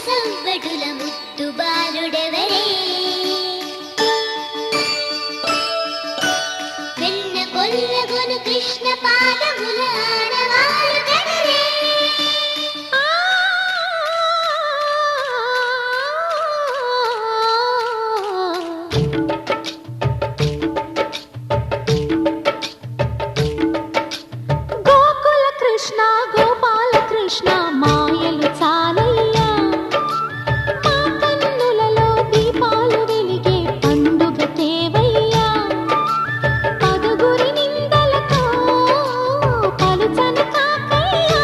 సవ్వడుల ముద్దు బాలుడెవరే వెన్న కొల్లగొను కృష్ణ పాదముల ఆడవారు కదరే గోకుల కృష్ణ గోపాల కృష్ణ మాయలు చాలయ్యా మా కన్నులలో దీపాలు వెలిగే పండుగ తేవయ్యా పదుగురి నిందలతో పలుచన కాకయ్యా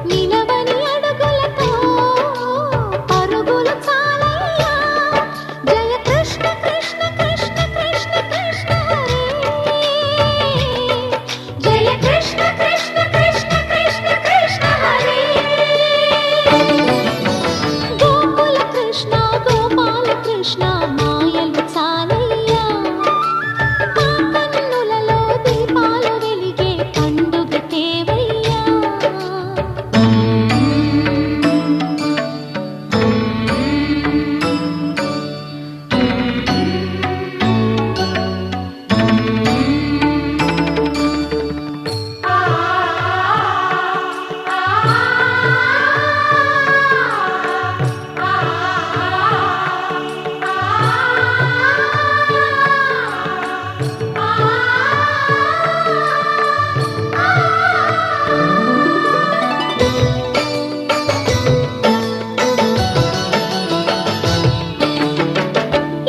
నిలవని అడుగులతో పరుగులు చాలయ్యా జయ కృష్ణ కృష్ణ కృష్ణ కృష్ణ కృష్ణ హరే జయ కృష్ణ కృష్ణ కృష్ణ కృష్ణ కృష్ణ హరే గోకుల కృష్ణ గోపాల కృష్ణ మాయలు చాలయ్యా మా కన్నులలో దీపాలు వెలిగే పండుగ తేవయ్యా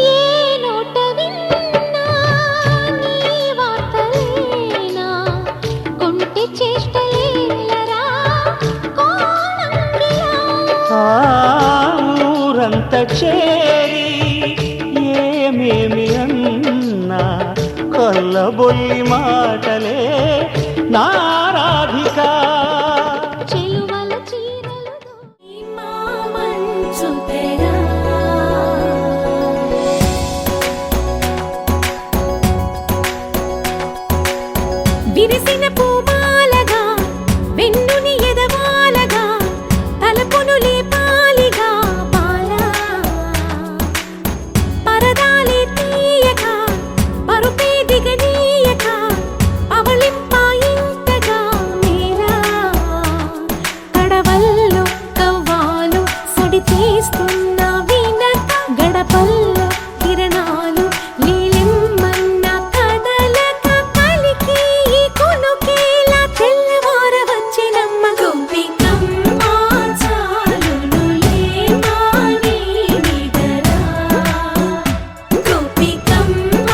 ఏ నోట విన్నా నీ వార్తలేనా కొంటె చేష్టలేలరా కోణంగిలా ఊరంత చేరి ఏమేమి అన్నా కొల్లబొల్లి మాటలే నారాధిక చెలువల చీరలు మా మంచు తెరా విరిసిన పూమాలగా వెన్నుని ఎదవాలగా తలపును లేపాలిగా బాలా పరదాలే తీయక పరుపే దిగనీయక పవళింపాయింతగా మేరా కడవల్లో కవ్వాలు సడి చేస్తున్న వినక గడపల్లో కిరణాలు నీలిమ్మన్న కదలక కలికి ఈ కొనుకేలా తెల్లవార వచ్చినమ్మ గోపికమ్మ చాలునులే మాని నిదరా గోపికమ్మ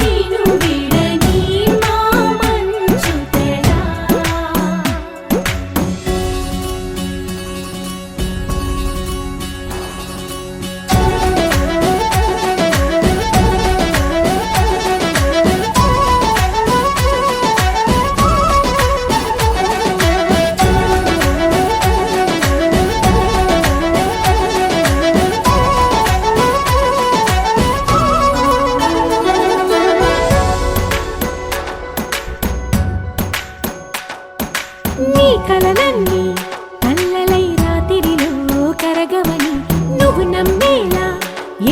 నిను విడని మా మంచు తెరా నీ కలలన్నీ కల్లలై రాత్రిలో కరగవని నువ్వు నమ్మేలా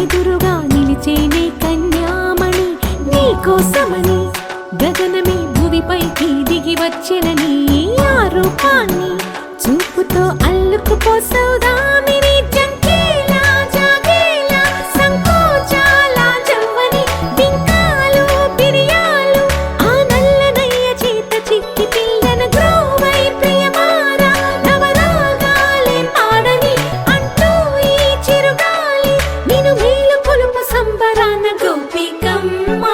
ఎదురుగా నిలిచేనే కన్యామణి నీ కోసమని గగనమే భువిపైకి దిగి వచ్చెనని ఆ రూపాన్ని చూపుతో అల్లుకుపోసౌదామిని జంకేలా జాగేలా సంకోచాల జవ్వని బింకాలు బిరియాలు ఆ నల్లనయ్య చేత చిక్కి పిల్లన గ్రోవై ప్రియమారా నవరాగాలే పాడని అంటూ ఈ చిరుగాలి నిన్ను మేలు కొలుపు సంబరాన గోపికమ్మ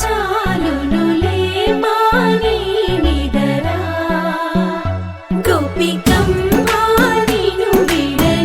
చాలునులే మాని నిదరా గోపికమ్మ నిను విడని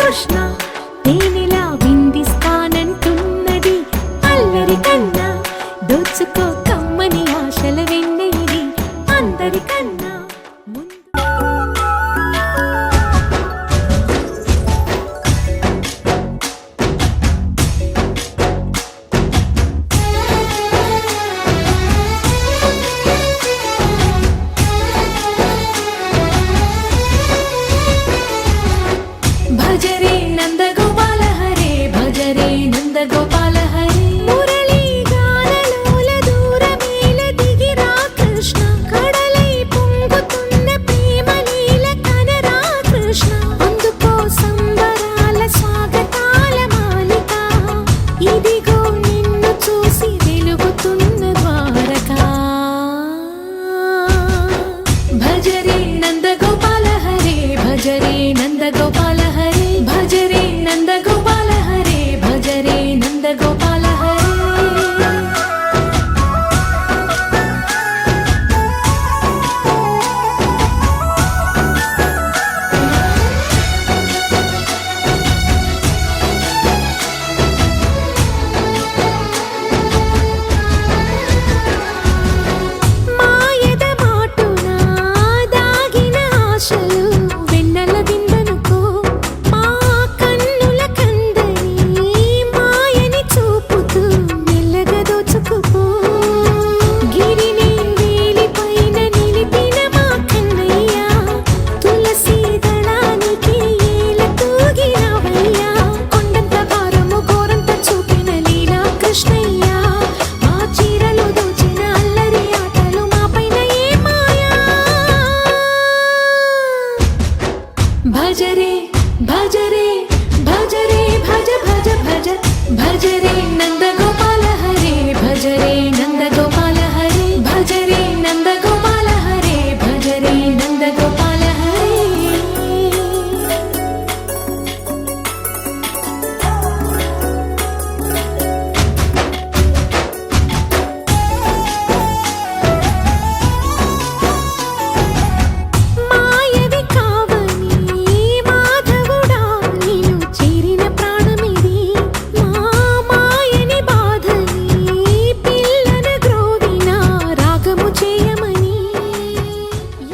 కృష్ణ తేనెలా విందిస్తానంటున్నది అల్లరి కన్నా దోచుకో కమ్మని ఆశల వెన్నెయిది అందరికన్నా ముందు భజరే నందగోపాల హరే భజరే నందగోపాల హరే మురళీ గానలోల దూరమేల దిగిరా కృష్ణ కడలై పొంగుతున్న ప్రేమ లీల కనరా కృష్ణ అందుకో సంబరాల స్వాగతాల మాలిక ఇదిగో నిన్ను చూసి వెలుగుతున్న ద్వారకా భజరే నందగోపాల హరే భజరే నందగోపాల హరే భజరే నందగోపాల హరే భజరే నందగోపాల హరే మాయద మాటున దాగిన ఆశలు వెన్నెల విందనుకో మా కన్నుల కందని మాయని చూపుతూ మెల్లగా దోచుకుపో గిరిని వేలిపైన నిలిపిన మా కన్నయ్య తులసి దళానికి ఏల తూగినవయ్యా కొండంత భారము గోరంత చూపిన లీలా కృష్ణయ్య మా చీరలు దోచిన అల్లరి ఆటలు మాపైన ఏ మాయా భజరే భజరే భజరే భజ భజ భజ భజరే నందగోపాల హరే భజరే నందగోపాల హరే భజరే నందగోపాల హరే భజరే నందగోపాల హరే మాయవి కావని మాధవుడా నిన్ను చేరిన ప్రాణమిది మా మాయని బాధని పిల్లన గ్రోవిన రాగము చేయమని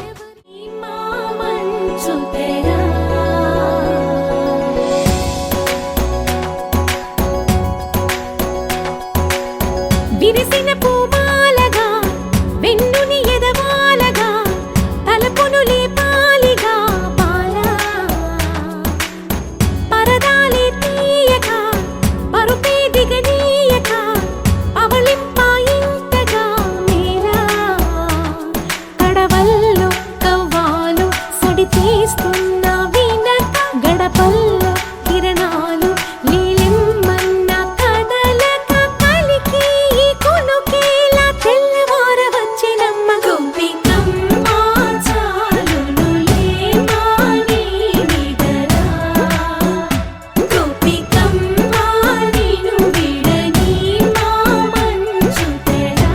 ఎవరి మా మంచు తెరా విరిసిన పూమాలగా వెన్నుని ఎదవాలగా తలపును లేపాలిగా బాలా పరదాలే తీయక పరుపే దిగనీయక అవళింపాయింతగా మేలా కడవల్లో కవ్వాలు సడి తీస్తున్న వినక గడపల్లో కిరణాలు నీలిమ్మన్న కదలక కలికి కొనుకేలా తెల్లవార వచ్చినమ్మ గోపికమ్మ చాలునులే మాని నిదరా గోపికమ్మ నిను విడని మా మంచు తెరా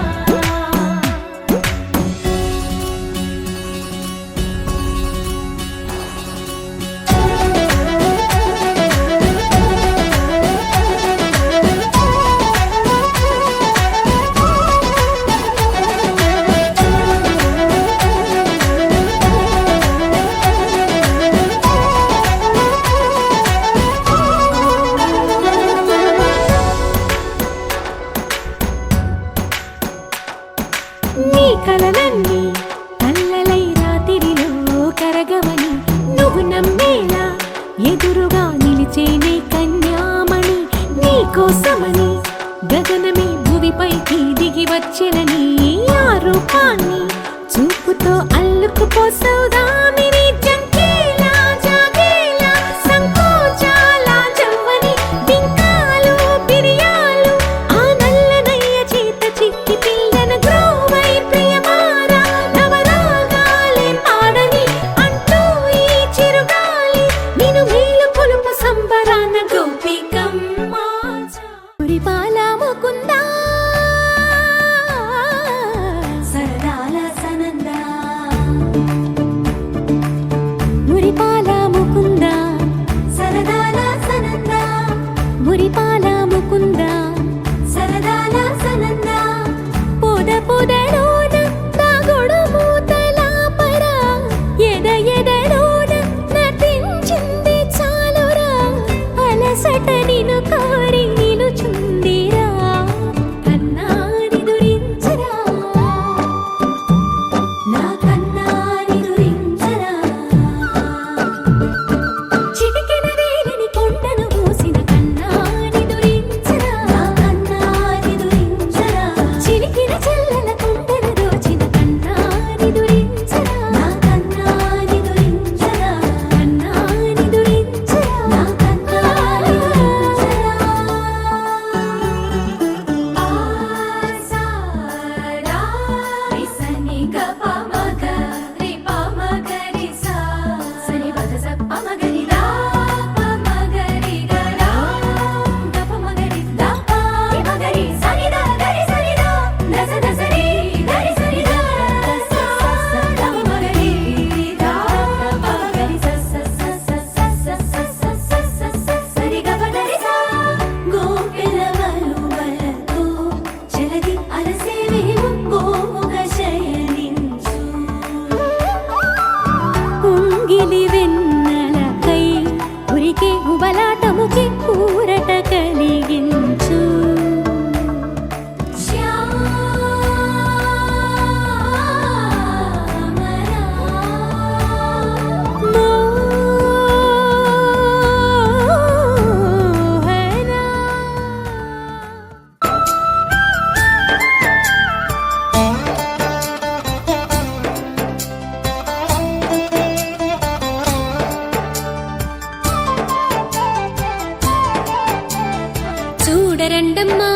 నీ కలలన్నీ కల్లలై రాత్రిలో కరగవని నువ్వు నమ్మేలా ఎదురుగా నిలిచేనే కన్యామణి నీ కోసమని గగనమే భువిపైకి దిగి వచ్చెనని ఆ రూపాన్ని చూపుతో అల్లుకుపోసౌదామిని జంకేలా జాగేలా సంకోచాల జవ్వని బింకాలు బిరియాలు ఆ నల్లనయ్య చేత చిక్కి పిల్లన గ్రోవై ప్రియమారా నవరాగాలే పాడని అంటూ ఈ చిరుగాలి నిన్ను మేలు కొలుపు సంబరాన గోపికమ్మ మురిపాల ముకుందా సరదాల సనందా రండమ్మా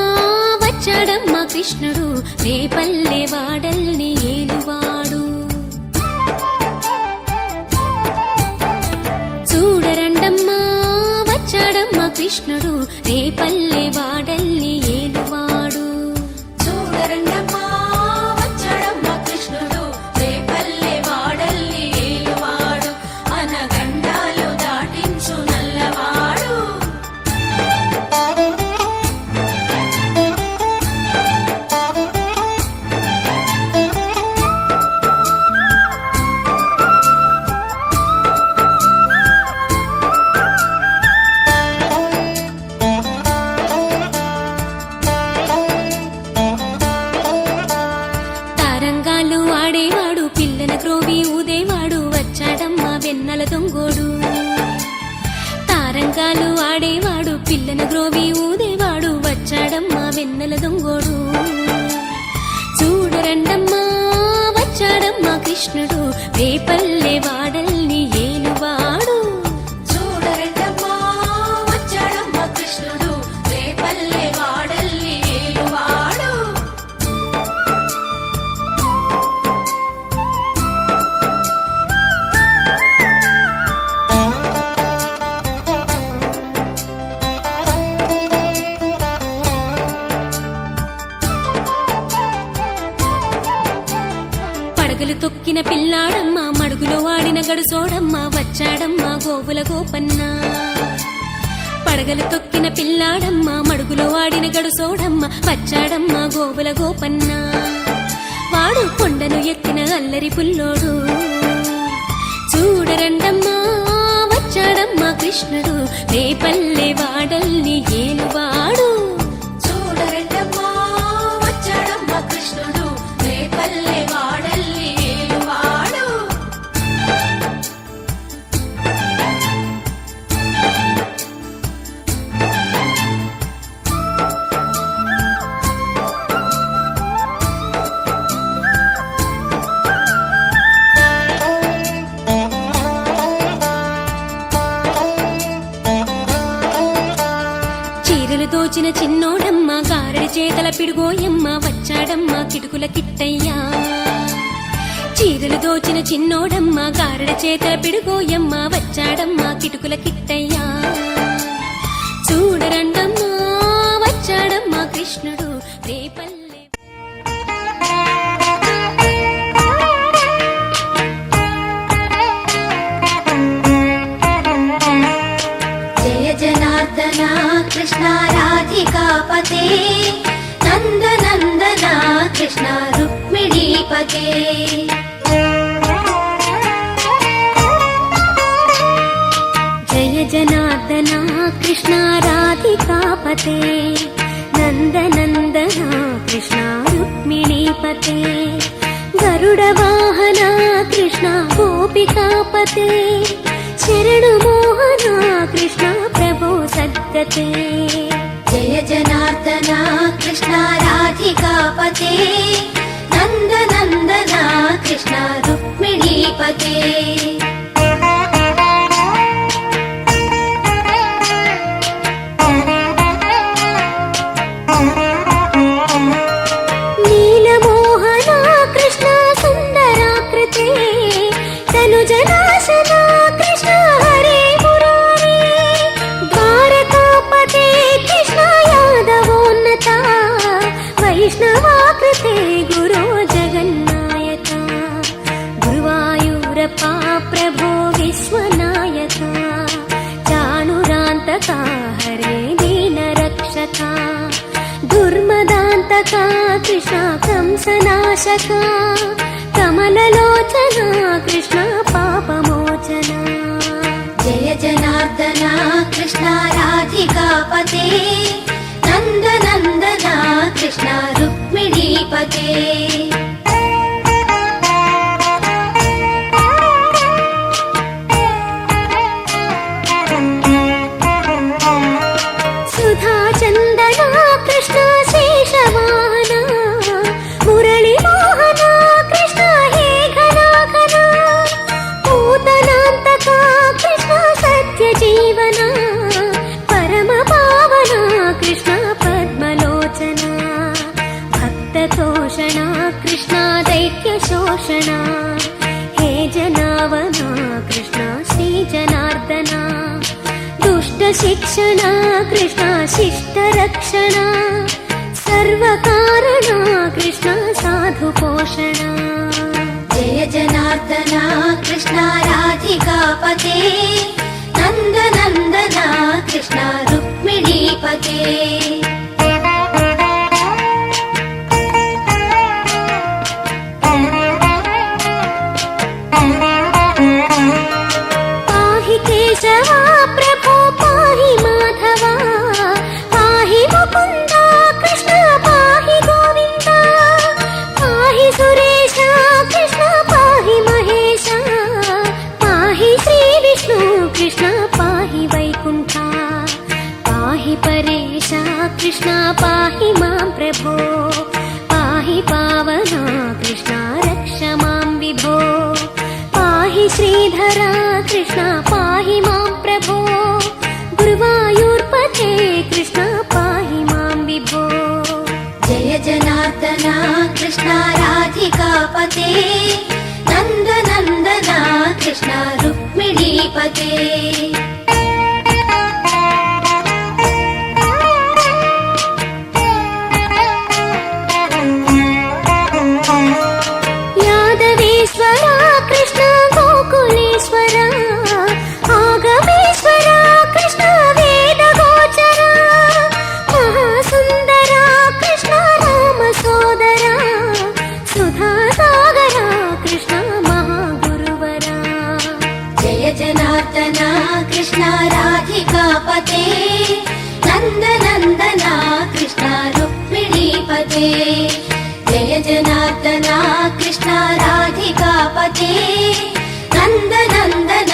వచ్చాడమ్మా కృష్ణుడు రేపల్లె వాడల్ని ఏలువాడు. చూడరండమ్మా వచ్చాడమ్మా కృష్ణుడు రేపల్లె వాడల్ని ఏలువాడు. చూడరండమ్మా వచ్చాడమ్మా కృష్ణుడు రేపల్లె వాడల్ని ఏలువాడు. అనగండాలు దాటించు నల్లవాడు. తారంగాలు ఆడేవాడు పిల్లల క్రోవి ఊదేవాడు వచ్చాడమ్మా వెన్నెల దొంగోడు. తారంగాలు ఆడేవాడు పిల్లల గ్రోవి ఊదేవాడు వచ్చాడమ్మా వెన్నెల దొంగోడు. చూడరండమ్మా వచ్చాడమ్మా కృష్ణుడు రేపల్లె వాడల్ని ఏలువాడు. చూడరండమ్మా వచ్చాడమ్మా కృష్ణుడు రేపల్లె వాడల్ని ఏలువాడు. పడగలు తొక్కిన పిల్లాడమ్మ మడుగులో వాడిన గడుసోడమ్మ వచ్చాడమ్మ గోవుల గోపన్న. పడగలు తొక్కిన పిల్లాడమ్మ మడుగులో వాడిన గడుసోడమ్మ వచ్చాడమ్మ గోవుల గోపన్న. వాడు కొండను ఎత్తిన అల్లరి పుల్లోడు. చూడరండమ్మా వచ్చాడమ్మా కృష్ణుడు రేపల్లె వాడల్ని ఏలువాడు. చూడరండమ్మా వచ్చాడమ్మా కృష్ణుడు రేపల్లె వాడల్ని ఏలువాడు. చీరలు దోచిన చిన్నోడమ్మ గారడి చేతల పిడుగోయమ్మ వచ్చాడమ్మ కిటుకుల కిట్టయ్యా. చీరలు దోచిన చిన్నోడమ్మ గారడి చేతల పిడుగోయమ్మ వచ్చాడమ్మ కిటుకుల కిట్టయ్యా. చూడరండమ్మా వచ్చాడమ్మ కృష్ణుడు రేపల్లె. జయ జనార్దన కృష్ణ రాధికాపతే నందనందన కృష్ణ రుక్మిణీపతే. జయ జనార్దన కృష్ణ రాధికాపతే నందనందన కృష్ణ రుక్మిణీపతే. గరుడ వాహన కృష్ణ గోపికాపతే శరణు మోహన కృష్ణ ప్రభో సద్గతే. జయ జనార్దన కృష్ణ రాధికాపతే నందనందన కృష్ణ రుక్మిణీపతే. నీలమోహన కృష్ణ సుందరాకృతే తనుజనాశన కృష్ణ హరే మురారే. ద్వారకాపతే కృష్ణ యాదవోన్నత వైష్ణవాకృతే గురో జగన్నాయక. గురువాయూరప్ప ప్రభో విశ్వనాయక చాణురాంతక హరే దీన రక్షక. దుర్మదాంతక కృష్ణ కంసనాశక కమలలోచన కృష్ణ పాపమోచన. జయ జనార్దన కృష్ణ రాధికాపతే నందనందన కృష్ణ రుక్మిణీపతే. సుధా చందన కృష్ణ శేషవాహన మురళి మోహన కృష్ణ హే ఘనాఘన. పూతనాంతక కృష్ణ సత్య జీవన పరమ పావన కృష్ణ పద్మలోచన. పావన కృష్ణ శ్రీ జనార్దన దుష్ట శిక్షణ కృష్ణ శిష్ట రక్షణ సర్వకారణ కృష్ణ సాధు పోషణ జయ జనార్దన కృష్ణ రాధికాపతే నందనందన కృష్ణ రుక్మిణీపతే పాహి కేశవా ప్రభో పాహి మాధవా పాహి ముకుంద కృష్ణ పాహి గోవింద పాహి సురేశ కృష్ణ పాహి మహేశ పాహి శ్రీ విష్ణు కృష్ణ పాహి వైకుంఠ పాహి పరేశ కృష్ణ పాహి మాం ప్రభో పాహి పావన కృష్ణ రక్ష మాం విభో పాహి శ్రీధరా కృష్ణ పాహి మాం ప్రభో గురువాయూర్పతే కృష్ణ పాహి మాం విభో జయ జనార్దన కృష్ణ రాధికాపతే నందనందన కృష్ణ రుక్మిణీపతే యాదవేశ్వర కృష్ణ గోకులేశ్వర ఆగమేశ్వర కృష్ణ వేద గోచర మహాసుందర కృష్ణ రామ సోదర సుధా సాగర కృష్ణ మహాగురువర జయ జనార్దన కృష్ణ రాధికాపతే నందనందన కృష్ణ రుక్మిణీపతే జయ జనార్దన కృష్ణ రాధికాపతే నందనందన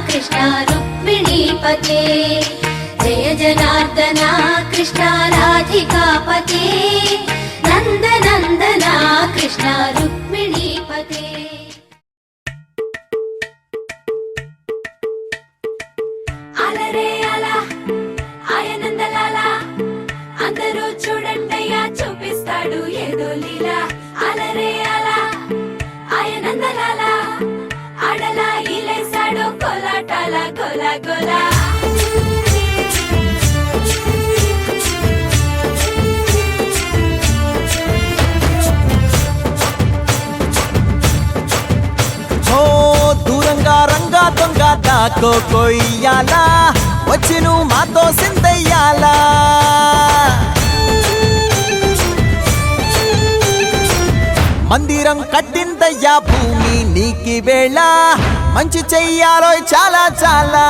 కృష్ణ రుక్మిణీపతే జయ జనార్దన కృష్ణ రాధికాపతే నందనందన కృష్ణ రుక్మిణీపతే అలరే అలా ఆయనందలాల అందరూ చూడండయ్యా చూపిస్తాడు ఏదో లీలా అలరే అలా ఆయనందలాల ఆడలా ఇలేసాడు కోలాటాల గోలా గోలా ఓ దూరంగా రంగా దొంగ దాకో కొయ్యాలా వచ్చి నువ్వు మాతో సిందయ్యాలా మందిరం కట్టిందయ్యా భూమి నీకి వేళ మంచి చెయ్యాలో చాలా చాలా